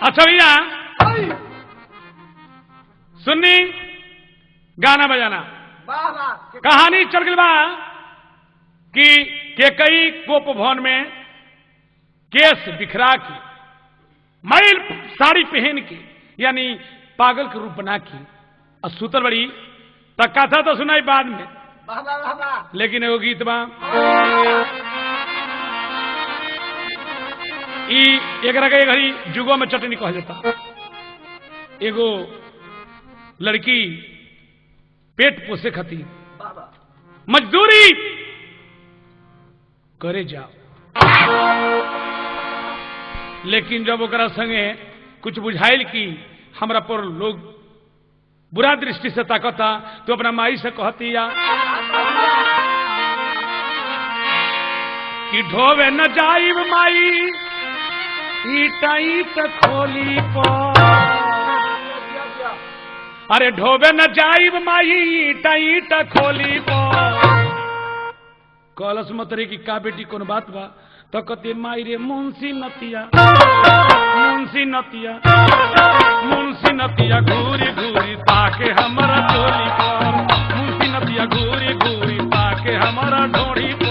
अच्छा भैया सुननी गाना बजाना कहानी चल गई बा कि कई कोप भवन में केस बिखरा के मैल साड़ी पहन के यानी पागल के रूप बना के और सुतर बड़ी तक कथा तो सुनाई बाद में लेकिन एगो गीत बा एकरा के घड़ी जुगो में चटनी कह जाता। एगो लड़की पेट पोसे खातिर मजदूरी करे जाओ, लेकिन जब ओकरा संगे कुछ बुझाइल कि हमरा पर लोग बुरा दृष्टि से ताकता तो अपना माई से कहती या कि ढोवे न जाइब माई ईटा ईट खोली पर, अरे ढोबे न जाइब माई ईटा ईट खोली पर। कलश मतरे की का बेटी कौन बात बा तो कहते माई रे मुंशी नतिया मुंशी नतिया मुंशी नतिया घूरी घूरी ताके हमारा चोली पर, मुंशी नतिया घूरी घूरी ताके हमारा ढोड़ी पर।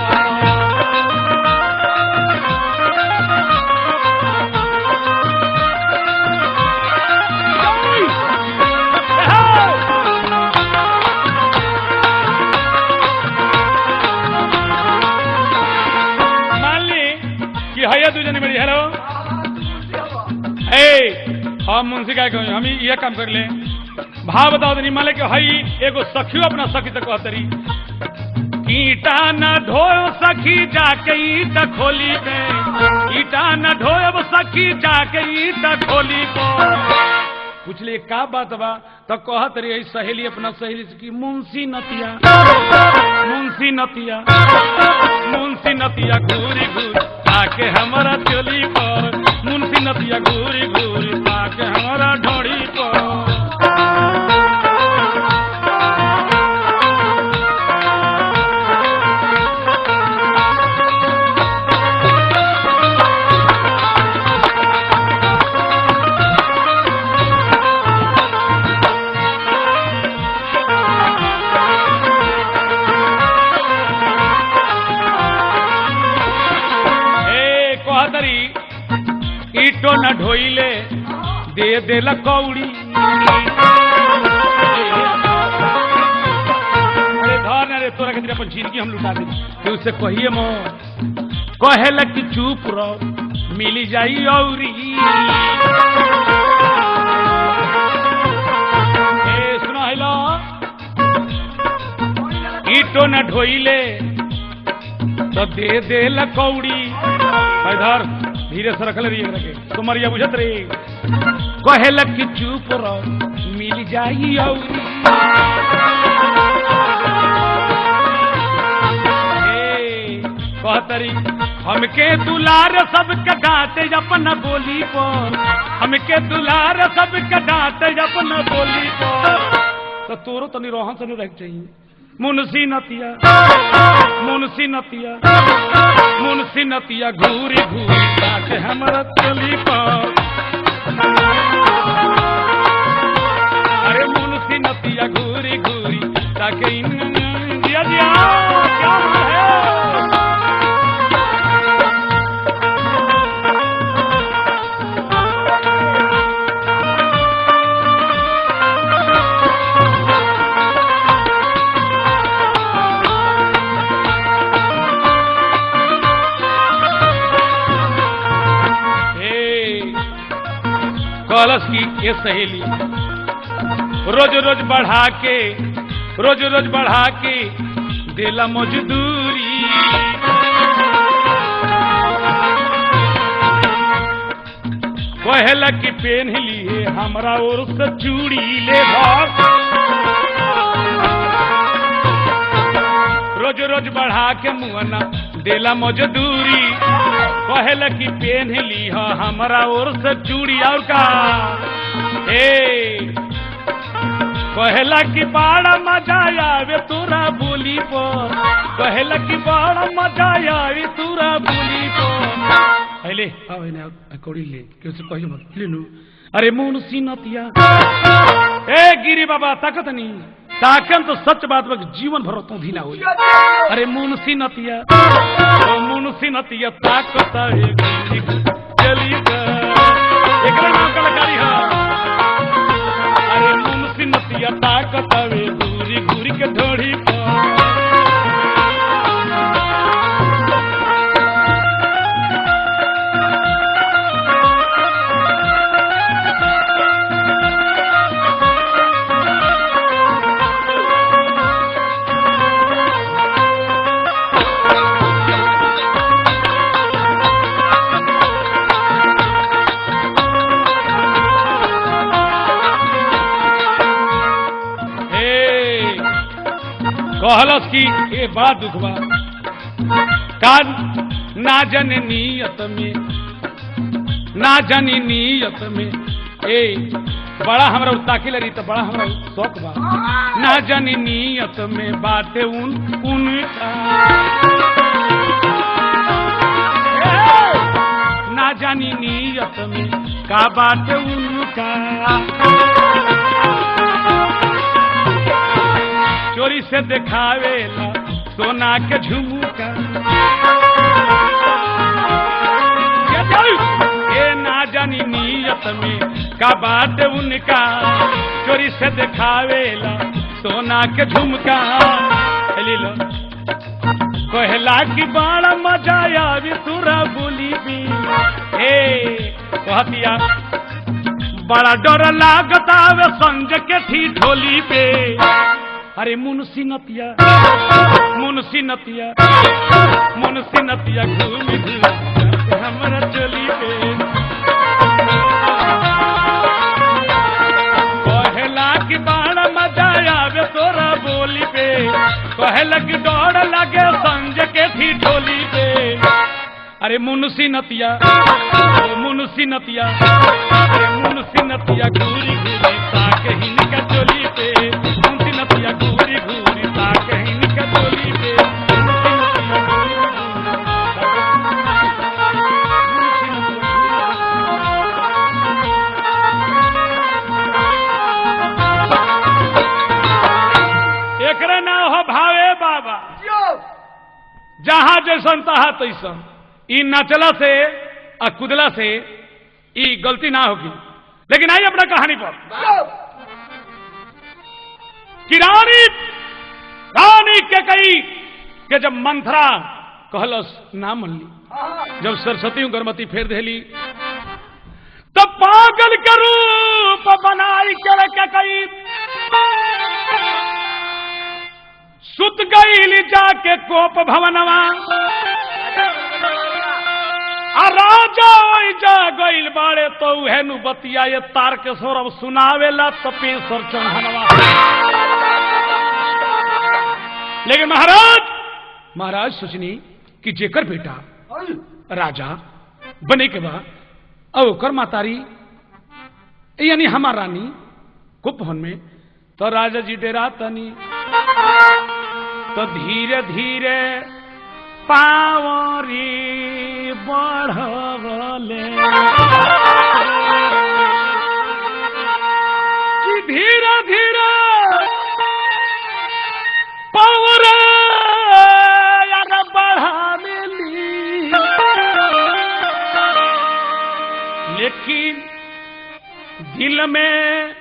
भैया तू जनी मेरी हेलो हम मुंशी का कहूँ हम ये काम कर ले भाव बताओ तनी मान के हई एगो सखियो अपना सखी तक कहतरी ईटा न ढोयो सखी जाके ईटा खोली पे, ईटा न ढोयो सखी जाके ईटा खोली को। पूछ ले का बात बा तो कहत रही सहेली अपना सहेली की मुंशी नतिया मुंशी नतिया मुंशी नतिया घूरी घूरी ताके हमारा चोली पर, मुंशी नतिया घूरी घूरी ताके हमारा ढोड़ी पर। ईटो न ढोइले दे देला कौड़ी, अरे धर न रे तोरा के अपन जिंदगी हम लुटा दे तो उससे कहिए मो कहेला कि चुप रहो मिली जाई औरी। सुनो हेलो ईटो न ढोइले तो दे देला कौड़ी, इधर धीरे से रख ले तुम्हारी बुझत रे कहेला कि चुप रहो मिल जाई और कहतरी हमके दुलार सबके डांटे अपना बोली पर, हमके दुलार सबके डांटे अपना बोली पर। तो तोरो तनी रोहन से नहीं रह चाहिए मुंशी नतिया मुंशी नतिया मुंशी नतिया घूरी घूरी ताके हमारा चली पर, अरे मुंशी नतिया घूरी घूरी ताके जिया जिया क्या है। कलश की ये सहेली रोज रोज बढ़ा के देला मजदूरी, कहला कि पेन लिए हमरा और से चूड़ी ले भाग रोज रोज बढ़ा के मुआना देला मजदूरी कहला कि पेन ली हमरा और से चूड़ी और का कहला कि बड़ा मजा आवे तोरा बोली पर कहला कि बड़ा मजा आवे तोरा बोली पर ले आवे ना कौड़ी ले क्यों से कहियो मत लेनु अरे मुंशी नतिया गिरी बाबा ताकत नहीं ताकन तो सच बात में जीवन भर तो भी ना हो अरे मुंशी नतिया ताकत चली एकरा नाम कलाकारी है अरे मुंशी नतिया ताकत घूरी घूरी के ढोड़ी कहलस की ये बड़ा दुख बा का ना जाने नियत में बड़ा हमरा ताकिल रही तो बड़ा हमरा शौक बा ना जाने नियत में बातें उनका ना जानी नियत में का बातें उनका चोरी से दिखावेला सोना के झुमका ये ना जानी नियत में का बात उनका चोरी से दिखावेला सोना के झुमका लो कहला कि बड़ा मजा आवे तोरा बोली भी कहतिया बड़ा डर लागता वे संज के थी ढोली पे अरे मुंशी नतिया घूमी हमरा चली पे कहला कि बड़ा मजा आवे तोरा बोली पे कहला कि डर लगे संज के थी ढोली पे अरे मुंशी नतिया घूरी घूरी ताके हिनका चोली पे मुंशी नतिया घूरी घूरी ताके हिनका चोली पे एकरे ना हो भावे बाबा जहां जैसन तहा तैसन ई नचला से और कुदला से ई गलती ना होगी लेकिन आइए अपना कहानी पर कि रानी के कई के जब मंथरा कहलस ना मन ली जब सरस्वती गर्भवती फेर देली तब पागल के रूप बनाई के कई सुत गई जाके कोप भवनवा राजा जा गईल बाड़े तो हेनु बतिया ये तार के सौरभ सुनावेला तपेश्वर चौहानवा लेकिन महाराज सोचनी कि जेकर बेटा राजा बने के बाद और ओकर मातारी यानी हमार रानी कुपहन में तो राजा जी डेरा तनी तो धीरे धीरे पावरी बढ़ले कि धीरे धीरे पावर बढ़ावेली लेकिन दिल में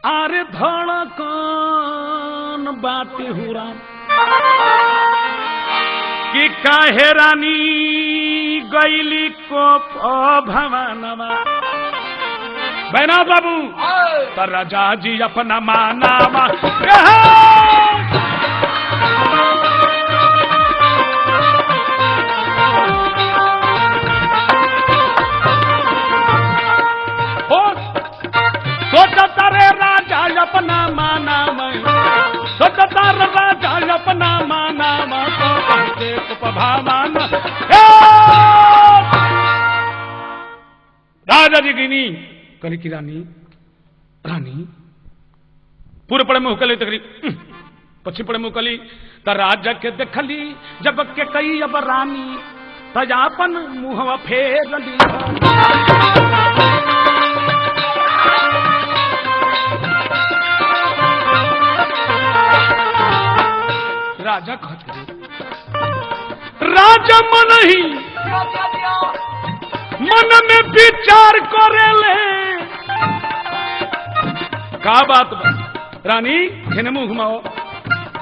आरे धड़कन बातें हुआ कि काहे रानी गईली कोप भवनवा बैना बाबू तो राजा जी अपना मानावा गईनी कहली कि रानी रानी पूर्व पड़े मुंह कली तकरी पश्चिम पड़े मुंह कली त राजा के देखली जब के कई अब रानी तजापन मुहवा फेरली राजा कहते राजा मन ही मन में विचार करेले का बात बा रानी हेने मुंह घुमाओ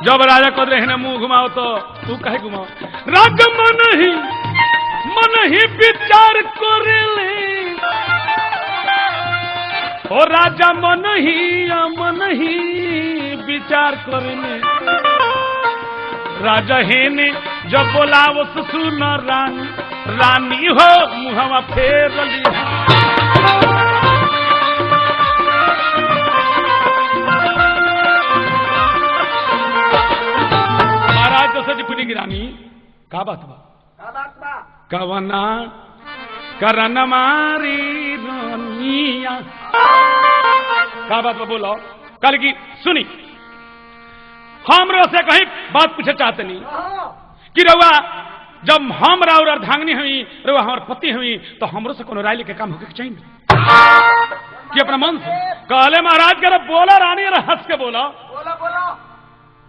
जब राजा कह रहे हेने मुंह घुमाओ तो तू कहे घुमाओ राजा मन ही विचार करेले और राजा मन ही विचार करेले राजा हेने जब बोलावो सुन रानी रानी हो मुहवा फेरली महाराज तो सच पुनी की रानी का बात बा कवना करन मारी रानिया का बात बा बोलो कल की सुनी हमरो से कहीं बात पूछे चाहते नहीं कि रउआ जब हम राउर अर्धांगिनी हुई रउआ हमार पति हुई तो हमरो से कोनो राय लेके काम होके चाहिए कि अपना मन से कहले महाराज के बोला रानी हंस के बोला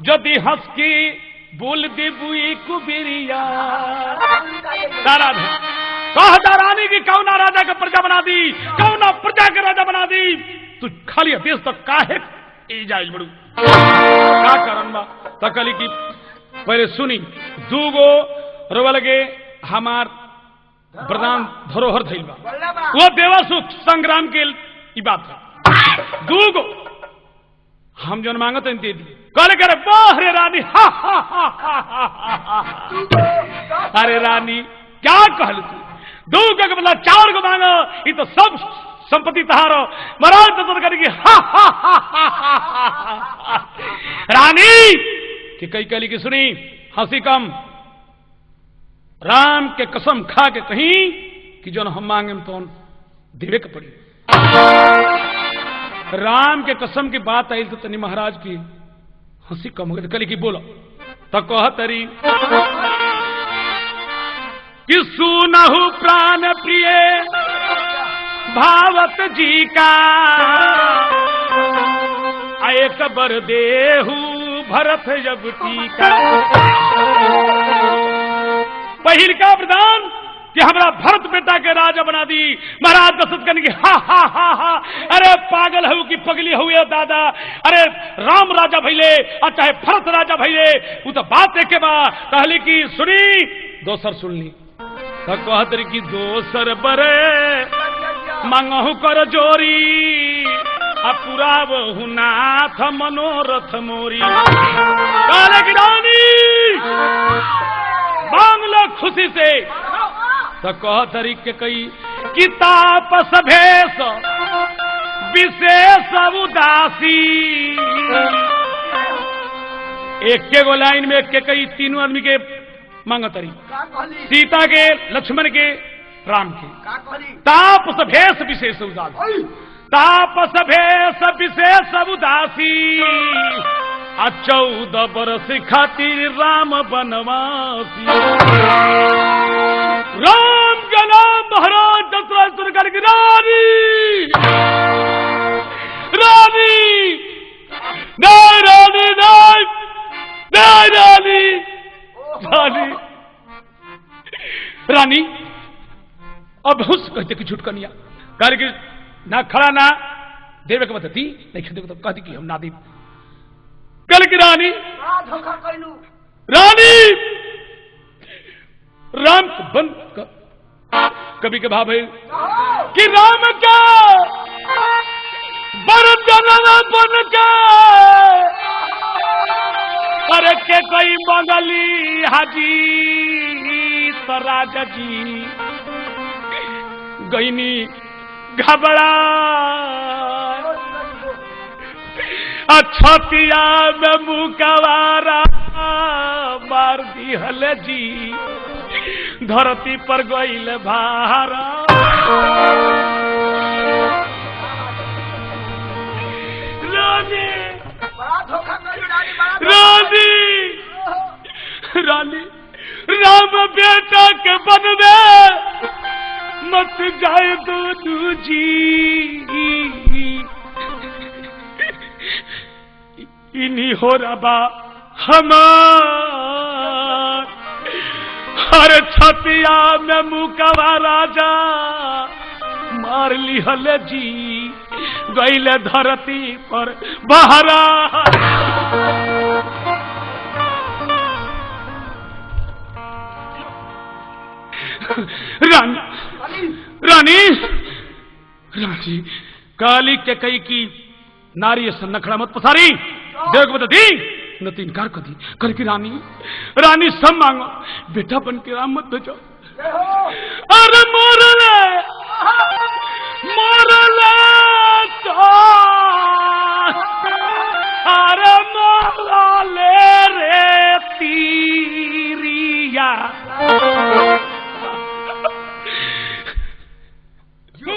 यदि हंस की बोल दे बुई कुबिरिया कह रानी की कौना राजा का प्रजा बना दी कौना प्रजा के राजा बना दी तू खाली देश तो काहे जाए बड़ू का कारण बा तकली की पहले सुनी दूगो रोवा लगे हमार प्रधान धरोहर धइल बा वो देवासुख संग्राम के ई बात है दूगो हम जन मांगत दे दी कहले करे बाहरे रानी हा हा हा हा हा अरे रानी क्या कहल तू दूगो के मतलब 4 गो मांगो ये तो सब संपत्ति तहारो महाराज तो करेगी हा हा हा हा रानी कि कई कली की सुनी हंसी कम राम के कसम खा के कहीं कि जो हम मांगे तो देवे के पड़ी राम के कसम की बात आई तो तनी महाराज की हंसी कम हो गई कली की बोलो तो कह तरी कि सुनहु प्राण प्रिय भावत जी का एक बर देहु भरत जब टीका पहिल का प्रधान कि हमरा भरत बेटा के राजा बना दी महाराज दशरथ कहने की हा हा हा हा अरे पागल हूं कि पगली हुए दादा अरे राम राजा भैले और चाहे भरत राजा भैले वो तो बात देखे बा कहली की सुनी दोसर सुन ली तो कहतरी की दोसर बरे मांगहु कर जोरी पूरा बहु नाथ मनोरथ मोरी काले की रानी मांग लो खुशी से तो कह तरीके कई कि तापस भेष विशेष उदासी एक के गो लाइन में एक के कई तीनों आदमी के मांग तरी सीता के लक्ष्मण के राम के तापस भेष विशेष उदासी तापस भेष विशेष उदासी 14 बरस खातिर राम बनवासी राम का नाम महाराज दशरथ करके रानी रानी नहीं रानी नहीं रानी रानी रानी अब हुस कहते कि छुटकनिया करके ना खड़ा ना देवे के बताती नहीं खेते तो कहती कि हम ना दी कल की रानी रानी राम को बंद कर कभी के भाव है कि राम का बरदना बन के अरे के कोई मंगली हाजी तो राजा जी गईनी घबरा छतिया में मुकवारा मार दी हले जी धरती पर गईल भारा रानी बड़ा धोखा कर रानी, बड़ा रानी रानी राम बेटा के बन में मत जाए दोनों जी, इन्हीं हो रबा हमार हर छतिया में मुकवा राजा मार लिहल जी गईले धरती पर बहरा। रानी रानी रानी काली के कई की नारी से नखड़ा मत पसारी, देख बता दी न तो इनकार कर दी। कल की रानी रानी सब मांगो, बेटा बन के राम मत भेजो। अरे मोरले मोरले तो अरे मोरले रे तीरिया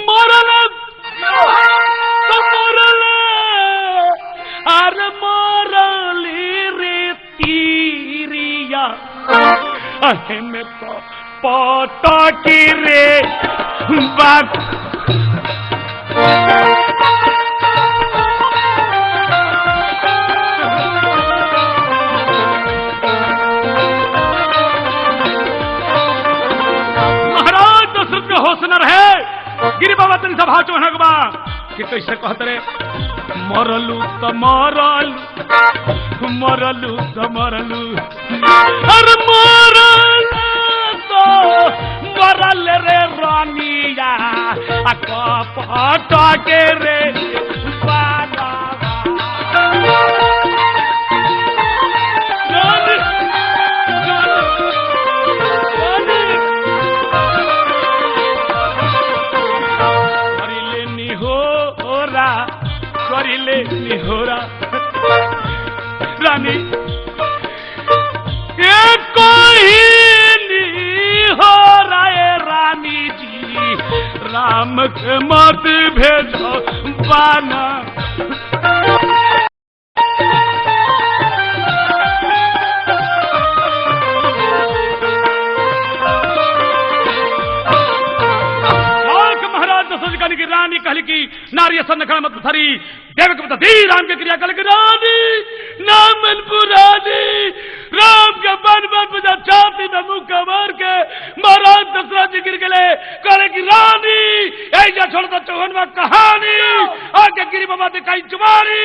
मोरले तो मोरले अरे मोरली रे तीरिया अहे में तो पोता की रे बात महाराज दशरथ के होश न रहे, गिरी बाबा तन सभा चौहनक बा कि कैसे कहत रे मरलू त मरलू मरलू त मरलू अरे मरलू तो मरल रे रानिया कपट के रे बाला करिले निहोरा रानी कोई हो राय रानी जी राम के मत भेजो बाना। महाराज दशरथ की रानी कहली की नारी सन नखड़ा मत पसारी, देव के बता दी राम के क्रिया कल की रानी नाम रानी राम के बन बजा छाती में मुक्का मार के महाराज दशरथ जी गिर गए। करे की रानी ऐसा छोड़ता चौहनवा कहानी आगे गिरी बाबा दिखाई चुमारी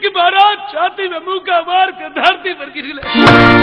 कि महाराज छाती में मुक्का मार के धरती पर गिर गए।